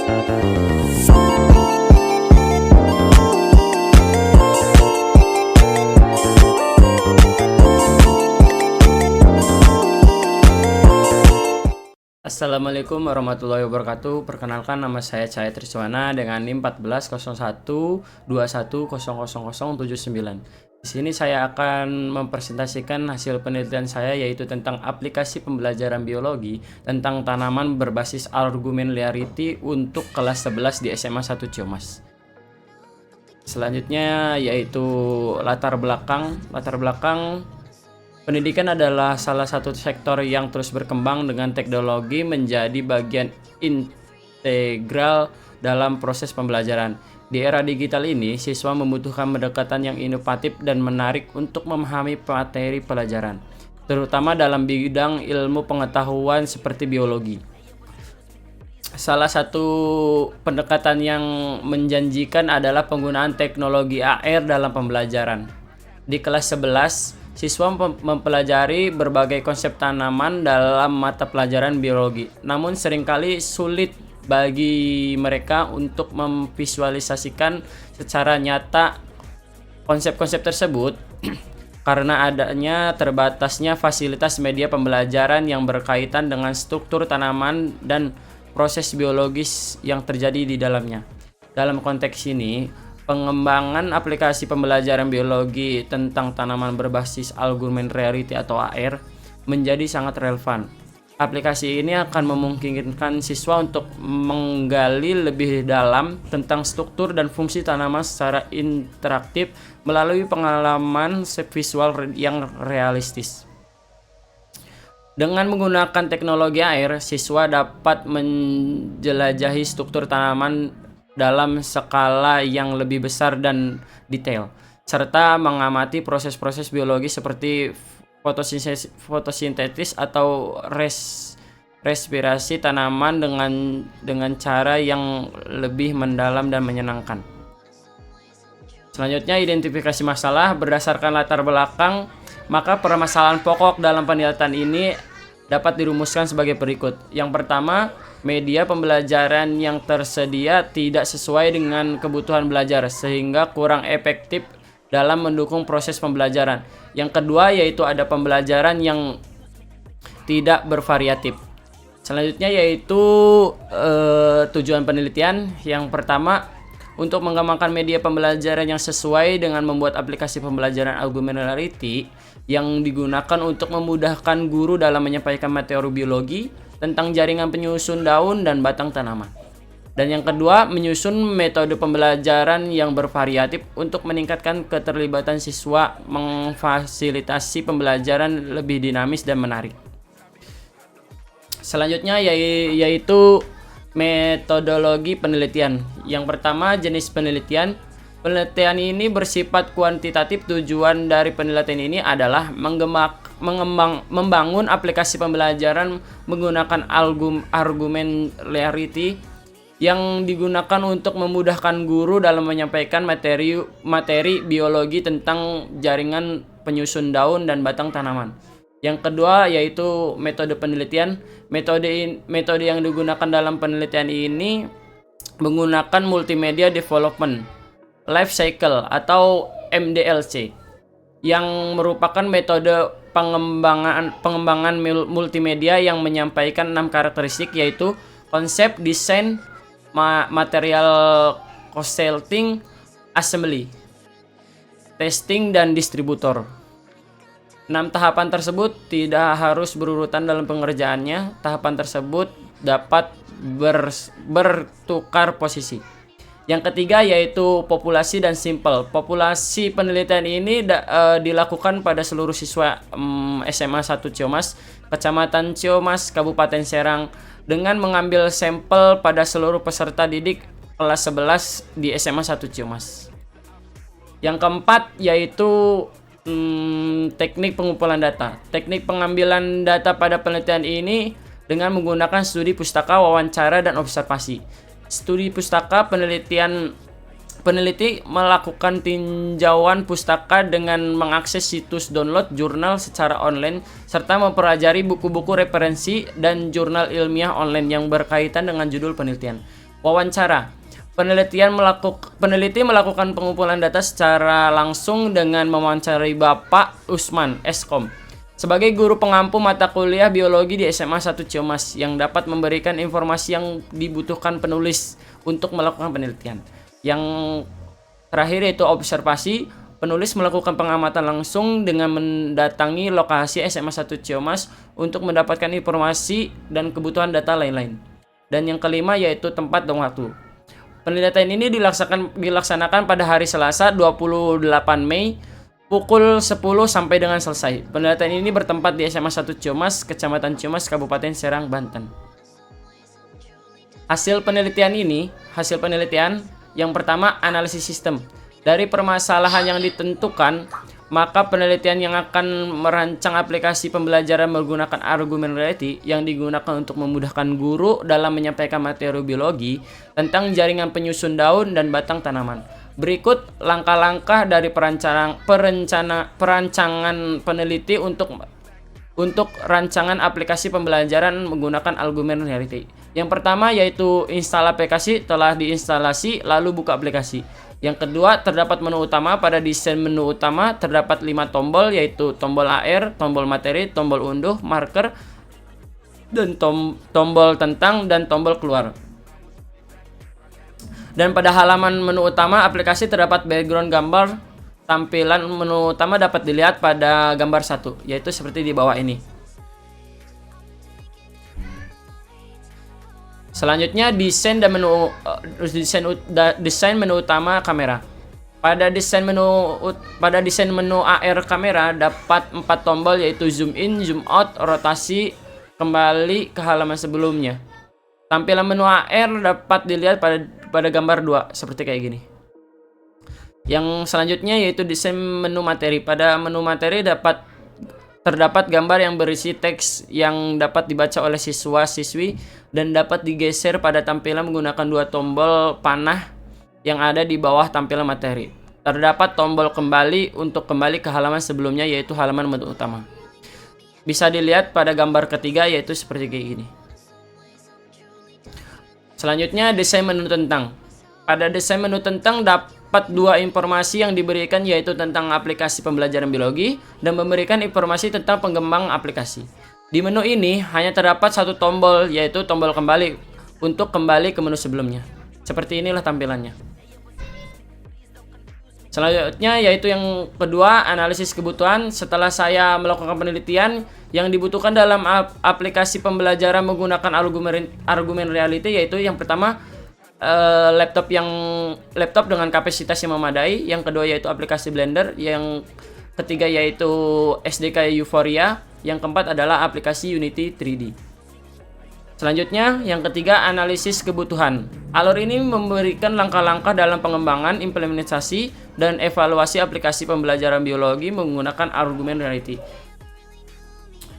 Assalamualaikum warahmatullahi wabarakatuh. Perkenalkan, nama saya Cahaya Triswana dengan NIM 140121000079. Di sini saya akan mempresentasikan hasil penelitian saya, yaitu tentang aplikasi pembelajaran biologi tentang tanaman berbasis argumen linearity untuk kelas 11 di SMA 1 Ciamas. Selanjutnya yaitu latar belakang. Pendidikan adalah salah satu sektor yang terus berkembang dengan teknologi menjadi bagian integral dalam proses pembelajaran. Di era digital ini, siswa membutuhkan pendekatan yang inovatif dan menarik untuk memahami materi pelajaran, terutama dalam bidang ilmu pengetahuan seperti biologi. Salah satu pendekatan yang menjanjikan adalah penggunaan teknologi AR dalam pembelajaran. Di kelas 11, siswa mempelajari berbagai konsep tanaman dalam mata pelajaran biologi. Namun seringkali sulit bagi mereka untuk memvisualisasikan secara nyata konsep-konsep tersebut karena adanya terbatasnya fasilitas media pembelajaran yang berkaitan dengan struktur tanaman dan proses biologis yang terjadi di dalamnya. Dalam konteks ini, pengembangan aplikasi pembelajaran biologi tentang tanaman berbasis argumen linearity atau AR menjadi sangat relevan. Aplikasi ini akan memungkinkan siswa untuk menggali lebih dalam tentang struktur dan fungsi tanaman secara interaktif melalui pengalaman visual yang realistis. Dengan menggunakan teknologi AR, siswa dapat menjelajahi struktur tanaman dalam skala yang lebih besar dan detail, serta mengamati proses-proses biologi seperti fotosintesis atau respirasi tanaman dengan cara yang lebih mendalam dan menyenangkan. Selanjutnya, identifikasi masalah berdasarkan latar belakang. Maka permasalahan pokok dalam penelitian ini dapat dirumuskan sebagai berikut. Yang pertama, media pembelajaran yang tersedia tidak sesuai dengan kebutuhan belajar sehingga kurang efektif dalam mendukung proses pembelajaran. Yang kedua yaitu ada pembelajaran yang tidak bervariatif. Selanjutnya yaitu tujuan penelitian. Yang pertama, untuk mengembangkan media pembelajaran yang sesuai dengan membuat aplikasi pembelajaran argumen linearity yang digunakan untuk memudahkan guru dalam menyampaikan materi biologi tentang jaringan penyusun daun dan batang tanaman. Dan yang kedua, menyusun metode pembelajaran yang bervariatif untuk meningkatkan keterlibatan siswa, memfasilitasi pembelajaran lebih dinamis dan menarik. Selanjutnya yaitu metodologi penelitian. Yang pertama, jenis penelitian. Penelitian ini bersifat kuantitatif. Tujuan dari penelitian ini adalah membangun aplikasi pembelajaran menggunakan argumen linearity yang digunakan untuk memudahkan guru dalam menyampaikan materi biologi tentang jaringan penyusun daun dan batang tanaman. Yang kedua yaitu metode penelitian. Metode yang digunakan dalam penelitian ini menggunakan multimedia development life cycle atau MDLC, yang merupakan metode pengembangan multimedia yang menyampaikan 6 karakteristik, yaitu konsep, desain, material consulting, assembly, testing, dan distributor. 6 tahapan tersebut tidak harus berurutan dalam pengerjaannya. Tahapan tersebut dapat bertukar posisi. Yang ketiga yaitu populasi dan simple. Populasi penelitian ini dilakukan pada seluruh siswa SMA 1 Ciamas, Kecamatan Ciamas, Kabupaten Serang, dengan mengambil sampel pada seluruh peserta didik kelas 11 di SMA 1 Ciamas. Yang keempat yaitu teknik pengumpulan data. Teknik pengambilan data pada penelitian ini dengan menggunakan studi pustaka, wawancara, dan observasi. Studi pustaka, peneliti melakukan tinjauan pustaka dengan mengakses situs download jurnal secara online serta mempelajari buku-buku referensi dan jurnal ilmiah online yang berkaitan dengan judul penelitian. Wawancara. Peneliti melakukan pengumpulan data secara langsung dengan mewawancarai Bapak Usman, Eskom, sebagai guru pengampu mata kuliah biologi di SMA 1 Ciamis yang dapat memberikan informasi yang dibutuhkan penulis untuk melakukan penelitian. Yang terakhir yaitu observasi. Penulis melakukan pengamatan langsung dengan mendatangi lokasi SMA 1 Ciamis untuk mendapatkan informasi dan kebutuhan data lain-lain. Dan yang kelima yaitu tempat dan waktu. Penelitian ini dilaksanakan pada hari Selasa 28 Mei pukul 10 sampai dengan selesai. Penelitian ini bertempat di SMA 1 Ciamis, Kecamatan Ciamis, Kabupaten Serang, Banten. Hasil penelitian yang pertama, analisis sistem. Dari permasalahan yang ditentukan, maka penelitian yang akan merancang aplikasi pembelajaran menggunakan argumen reality yang digunakan untuk memudahkan guru dalam menyampaikan materi biologi tentang jaringan penyusun daun dan batang tanaman. Berikut langkah-langkah dari perancangan peneliti untuk rancangan aplikasi pembelajaran menggunakan argumen reality. Yang pertama yaitu install aplikasi. Telah diinstalasi, lalu buka aplikasi. Yang kedua, terdapat menu utama. Pada desain menu utama terdapat 5 tombol, yaitu tombol AR, tombol materi, tombol unduh, marker, dan tombol tentang dan tombol keluar. Dan pada halaman menu utama aplikasi terdapat background gambar. Tampilan menu utama dapat dilihat pada gambar 1, yaitu seperti di bawah ini. Selanjutnya desain menu utama kamera. Pada desain menu AR kamera dapat 4 tombol, yaitu zoom in, zoom out, rotasi, kembali ke halaman sebelumnya. Tampilan menu AR dapat dilihat pada gambar 2 seperti kayak gini. Yang selanjutnya yaitu desain menu materi. Pada menu materi terdapat gambar yang berisi teks yang dapat dibaca oleh siswa-siswi dan dapat digeser pada tampilan menggunakan 2 tombol panah yang ada di bawah tampilan materi. Terdapat tombol kembali untuk kembali ke halaman sebelumnya, yaitu halaman menu utama. Bisa dilihat pada gambar ketiga, yaitu seperti kayak gini. Selanjutnya desain menu tentang. Pada desain menu tentang dapat 2 informasi yang diberikan, yaitu tentang aplikasi pembelajaran biologi dan memberikan informasi tentang pengembang aplikasi. Di menu ini hanya terdapat 1 tombol, yaitu tombol kembali untuk kembali ke menu sebelumnya. Seperti inilah tampilannya. Selanjutnya yaitu yang kedua, analisis kebutuhan. Setelah saya melakukan penelitian yang dibutuhkan dalam aplikasi pembelajaran menggunakan argumen reality, yaitu yang pertama laptop dengan kapasitas yang memadai. Yang kedua yaitu aplikasi Blender. Yang ketiga yaitu SDK Euphoria. Yang keempat adalah aplikasi Unity 3D. Selanjutnya yang ketiga, analisis kebutuhan. Alur ini memberikan langkah-langkah dalam pengembangan, implementasi, dan evaluasi aplikasi pembelajaran biologi menggunakan argumen reality.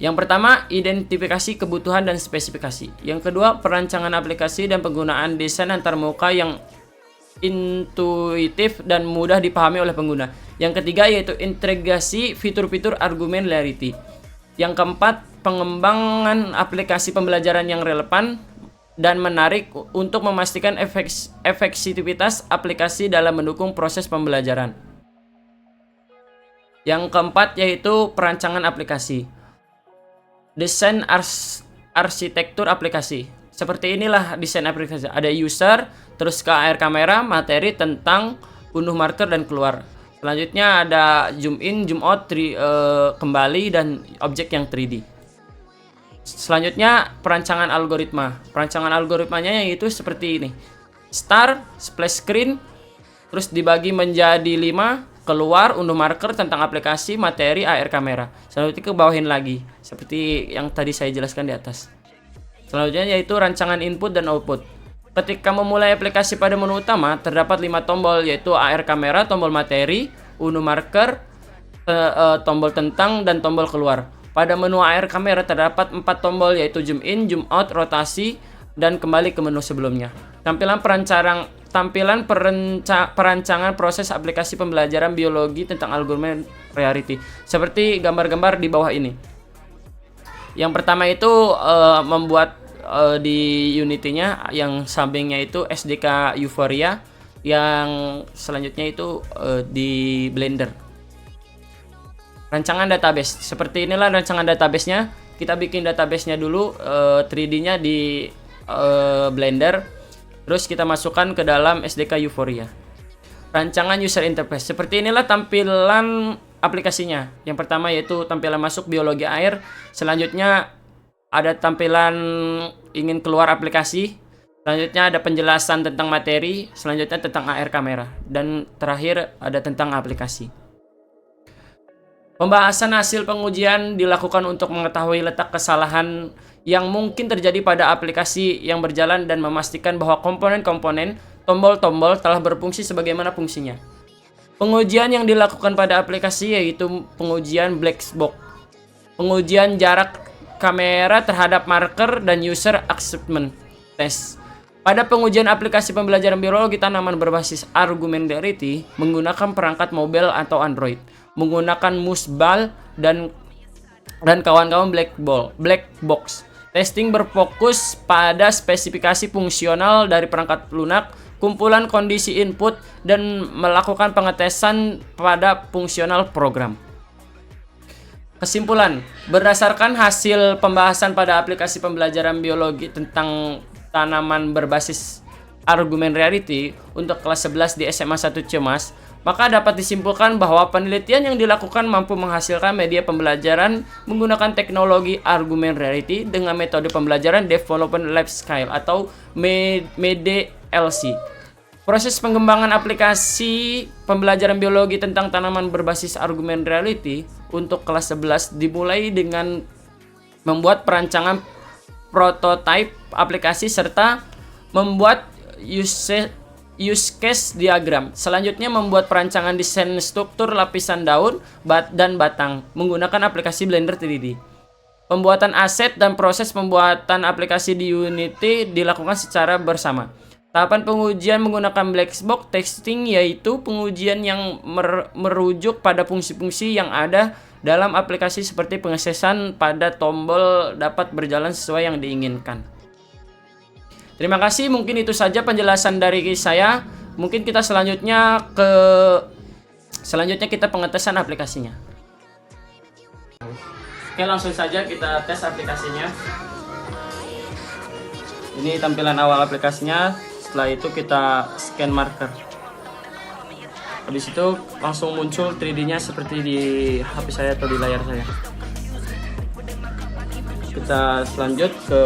Yang pertama, identifikasi kebutuhan dan spesifikasi. Yang kedua, perancangan aplikasi dan penggunaan desain antarmuka yang intuitif dan mudah dipahami oleh pengguna. Yang ketiga yaitu integrasi fitur-fitur argumen reality. Yang keempat, pengembangan aplikasi pembelajaran yang relevan dan menarik untuk memastikan efektivitas aplikasi dalam mendukung proses pembelajaran. Yang keempat yaitu perancangan aplikasi. Desain arsitektur aplikasi. Seperti inilah desain aplikasi. Ada user, terus ke AR kamera, materi, tentang, unduh marker, dan keluar. Selanjutnya ada zoom in, zoom out, kembali, dan objek yang 3D. Selanjutnya perancangan algoritma. Perancangan algoritmanya yaitu seperti ini. Start, splash screen, terus dibagi menjadi 5, keluar, unduh marker, tentang aplikasi, materi, AR kamera. Selanjutnya ke bawahin lagi, seperti yang tadi saya jelaskan di atas. Selanjutnya yaitu rancangan input dan output. Ketika memulai aplikasi pada menu utama, terdapat 5 tombol, yaitu AR kamera, tombol materi, unduh marker, tombol tentang, dan tombol keluar. Pada menu AR kamera terdapat 4 tombol, yaitu zoom in, zoom out, rotasi, dan kembali ke menu sebelumnya. Tampilan perancangan proses aplikasi pembelajaran biologi tentang argumen reality. Seperti gambar-gambar di bawah ini. Yang pertama itu membuat di Unity-nya, yang sampingnya itu SDK Euphoria, yang selanjutnya itu di Blender. Rancangan database. Seperti inilah rancangan database-nya. Kita bikin database-nya dulu, 3D-nya di Blender. Terus kita masukkan ke dalam SDK Euphoria. Rancangan user interface. Seperti inilah tampilan aplikasinya. Yang pertama yaitu tampilan masuk biologi air. Selanjutnya ada tampilan ingin keluar aplikasi. Selanjutnya ada penjelasan tentang materi. Selanjutnya tentang AR kamera. Dan terakhir ada tentang aplikasi. Pembahasan hasil pengujian dilakukan untuk mengetahui letak kesalahan yang mungkin terjadi pada aplikasi yang berjalan dan memastikan bahwa komponen-komponen tombol-tombol telah berfungsi sebagaimana fungsinya. Pengujian yang dilakukan pada aplikasi yaitu pengujian black box, pengujian jarak kamera terhadap marker, dan user acceptance test. Pada pengujian aplikasi pembelajaran biologi tanaman berbasis argumentarity menggunakan perangkat mobile atau Android, menggunakan musbal dan kawan-kawan black box. Testing berfokus pada spesifikasi fungsional dari perangkat lunak, kumpulan kondisi input, dan melakukan pengetesan pada fungsional program. Kesimpulan, berdasarkan hasil pembahasan pada aplikasi pembelajaran biologi tentang tanaman berbasis argumentarity untuk kelas 11 di SMA 1 Ciamas, maka dapat disimpulkan bahwa penelitian yang dilakukan mampu menghasilkan media pembelajaran menggunakan teknologi argumentarity dengan metode pembelajaran Development Life Cycle atau MEDLC. Proses pengembangan aplikasi pembelajaran biologi tentang tanaman berbasis argumentarity untuk kelas 11 dimulai dengan membuat perancangan prototipe aplikasi serta membuat use case diagram. Selanjutnya membuat perancangan desain struktur lapisan daun dan batang menggunakan aplikasi Blender 3D. Pembuatan aset dan proses pembuatan aplikasi di Unity dilakukan secara bersama. Tahapan pengujian menggunakan black box testing yaitu pengujian yang merujuk pada fungsi-fungsi yang ada dalam aplikasi seperti pengesesan pada tombol dapat berjalan sesuai yang diinginkan. Terima kasih, mungkin itu saja penjelasan dari saya. Mungkin kita selanjutnya kita pengetesan aplikasinya. Oke, langsung saja kita tes aplikasinya. Ini tampilan awal aplikasinya. Setelah itu kita scan marker. Habis itu langsung muncul 3D-nya seperti di HP saya atau di layar saya. Kita selanjut ke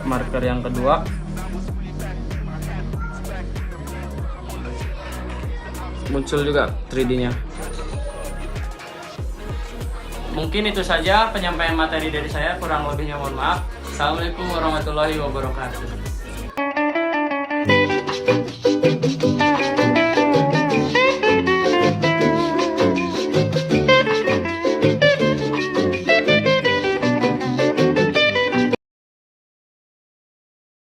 marker yang kedua. Muncul juga 3D-nya. Mungkin itu saja penyampaian materi dari saya, kurang lebihnya mohon maaf. Assalamualaikum warahmatullahi wabarakatuh.